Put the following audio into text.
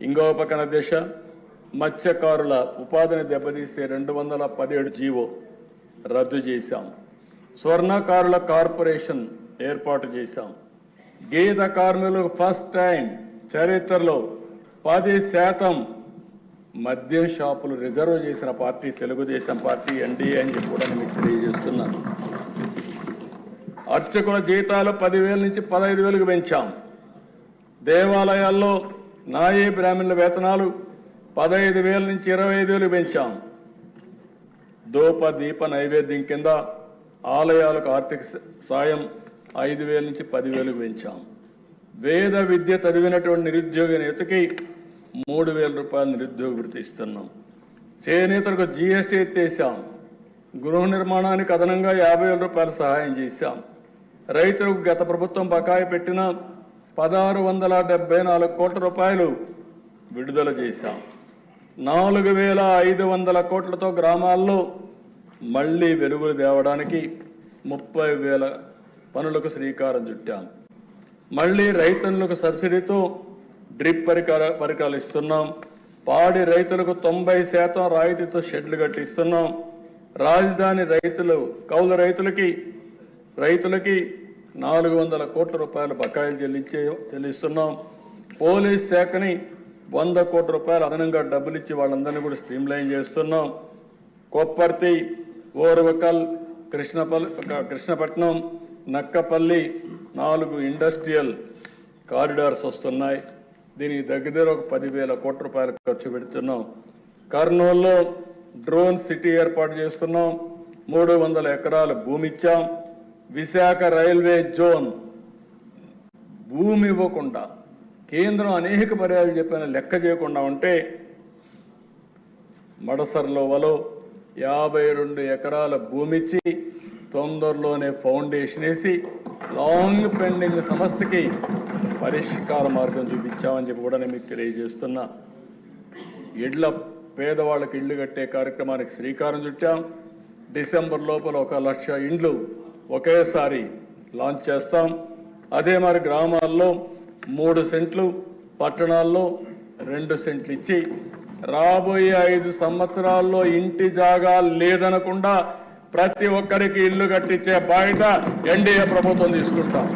ఇంకో పక్కన దిశ మత్స్యకారుల ఉపాధిని దెబ్బతీసే 217 జీవో రద్దు చేశాం. స్వర్ణకారుల కార్పొరేషన్ ఏర్పాటు చేశాం. గీత కార్మికులకు ఫస్ట్ టైం చరిత్రలో 10% మద్యం షాపులు రిజర్వ్ చేసిన పార్టీ తెలుగుదేశం పార్టీ ఎన్డీఏ అని చెప్పి కూడా మీకు తెలియజేస్తున్నాను. అర్చకుల జీతాలు 10,000 నుంచి 15,000కు పెంచాం. దేవాలయాల్లో నాయీ బ్రాహ్మణుల వేతనాలు 15,000 నుంచి 25,000కు పెంచాం. దూప దీప నైవేద్యం కింద ఆలయాలకు ఆర్థిక సాయం 5,000 నుంచి 10,000కు పెంచాం. వేద విద్య చదివినటువంటి నిరుద్యోగ నేతకి 3,000 రూపాయలు నిరుద్యోగ వృత్తి ఇస్తున్నాం. చేనేతలకు జీఎస్టీ ఎత్తేసాం. గృహ నిర్మాణానికి అదనంగా 50,000 రూపాయలు సహాయం చేశాం. రైతులకు గత ప్రభుత్వం బకాయి పెట్టిన 1,674 కోట్ల రూపాయలు విడుదల చేశాం. 4,500 కోట్లతో గ్రామాల్లో మళ్లీ వెలుగులు తేవడానికి 30,000 పనులకు శ్రీకారం చుట్టాం. మళ్లీ రైతులకు సబ్సిడీతో డ్రిప్ పరికరాలు ఇస్తున్నాం. పాడి రైతులకు 90% రాయితీతో షెడ్లు కట్టిస్తున్నాం. రాజధాని రైతులు కౌలు రైతులకి 400 కోట్ల రూపాయలు బకాయిలు చెల్లిస్తున్నాం. పోలీస్ శాఖని 100 కోట్ల రూపాయలు అదనంగా డబ్బులు ఇచ్చి వాళ్ళందరినీ కూడా స్ట్రీమ్లైన్ చేస్తున్నాం. కొప్పర్తి, ఓర్వకల్, కృష్ణపట్నం, నక్కపల్లి 4 ఇండస్ట్రియల్ కారిడార్స్ వస్తున్నాయి. దీనికి దగ్గర ఒక 10,000 కోట్ల రూపాయలు ఖర్చు పెడుతున్నాం. కర్నూలులో డ్రోన్ సిటీ ఏర్పాటు చేస్తున్నాం. 300 ఎకరాలు భూమి ఇచ్చాం. విశాఖ రైల్వే జోన్ భూమి ఇవ్వకుండా కేంద్రం అనేక పర్యాలు చెప్పిన లెక్క చేయకుండా ఉంటే మడసర్లో 52 ఎకరాల భూమి ఇచ్చి తొందరలోనే ఫౌండేషన్ వేసి లాంగ్ పెండింగ్ సమస్యకి పరిష్కార మార్గం చూపించామని చెప్పి కూడా నేను మీకు తెలియజేస్తున్నా. పేదవాళ్ళకి ఇళ్లు కట్టే కార్యక్రమానికి శ్రీకారం చుట్టాం. డిసెంబర్ లోపల 1,00,000 ఇండ్లు ఒకేసారి లాంచ్ చేస్తాం. అదే మరి గ్రామాల్లో 3 సెంట్లు, పట్టణాల్లో 2 సెంట్లు ఇచ్చి రాబోయే 5 సంవత్సరాల్లో ఇంటి జాగా లేదనకుండా ప్రతి ఒక్కరికి ఇల్లు కట్టించే బాధ్యత ఎన్డీఏ ప్రభుత్వం తీసుకుంటాం.